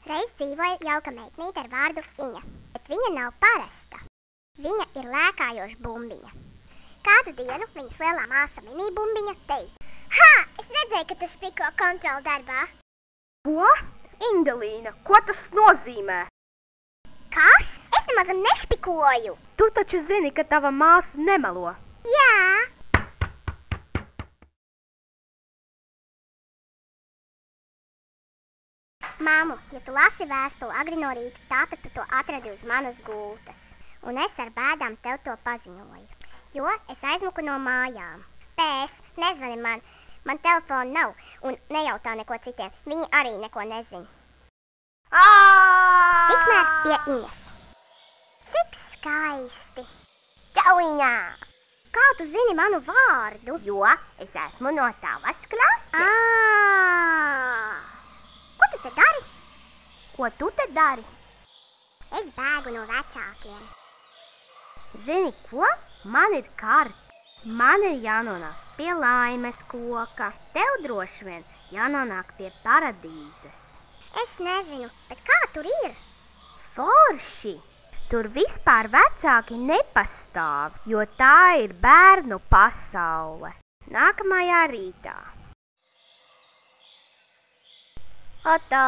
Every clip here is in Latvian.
Reiz dzīvoja jauka meitnīte ar vārdu Iņa, bet viņa nav parasta. Viņa ir lēkājoša bumbiņa. Kādu dienu viņas lielā māsa Minī bumbiņa teica: "Ha! Es redzēju, ka tu špiko kontrolu darbā." Ko? Indelīna, ko tas nozīmē? Kas? Es nemaz nešpikoju! Tu taču zini, ka tava māsa nemelo. Jā! Māmu, ja tu lasi vēstuli agri no rīta, tātad tu to atradi uz manas gultas. Un es ar bēdām tev to paziņoju, jo es aizmuku no mājām. PS, nezvani man telefona nav un nejautā neko citiem, viņi arī neko nezina. Tikmēr pie Iņas. Cik skaisti! Čau, Iņā! Kā tu zini manu vārdu? Jo es esmu no tavas klases. Ko tu te dari? Ko tu te dari? Es bēgu no vecākiem. Zini ko? Man ir karš. Man ir jānonāk pie laimes koka. Tev droši vien jānonāk pie paradīzes. Es nezinu, bet kā tur ir? Forši! Tur vispār vecāki nepastāv, jo tā ir bērnu pasaule. Nākamajā rītā. Atā!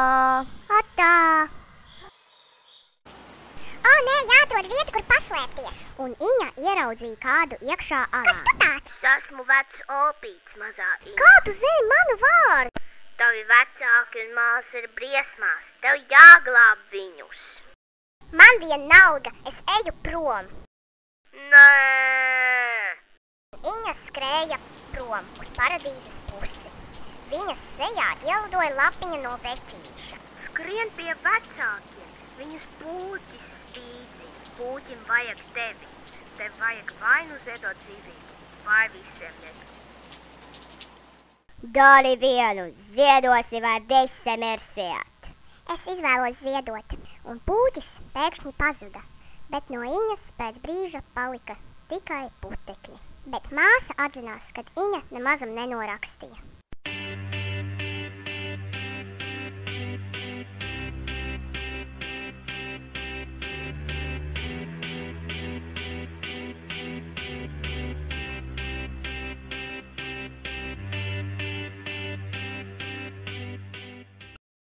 Nē, jāatrod vieta, kur paslēpties. Un Iņa ieraudzīja kādu iekšā alā. Kas tu tāds? Es esmu vecs opīts, mazā Iņa. Kā tu zini manu vārdu? Tavi vecāki un māsa ir briesmās. Tev jāglāb viņus. Man bija nauda, es eju prom. Nē! Iņa skrēja prom uz paradīzes pusi. Viņas sejā ielidoja lapiņa no vecīša. Skrien pie vecākiem. Viņus pūķis spīdzi. Pūķim vajag tevi. Tev vajag vai nu ziedot dzīvību, vai visiem nedot. Dari vienu, ziedosi vai visi mirsiet. Es izvēlos ziedot, un pūķis pēkšņi pazuda, bet no Iņas pēc brīža palika tikai putekļi. Bet māsa atzinās, ka Iņa nemazam nenorakstīja.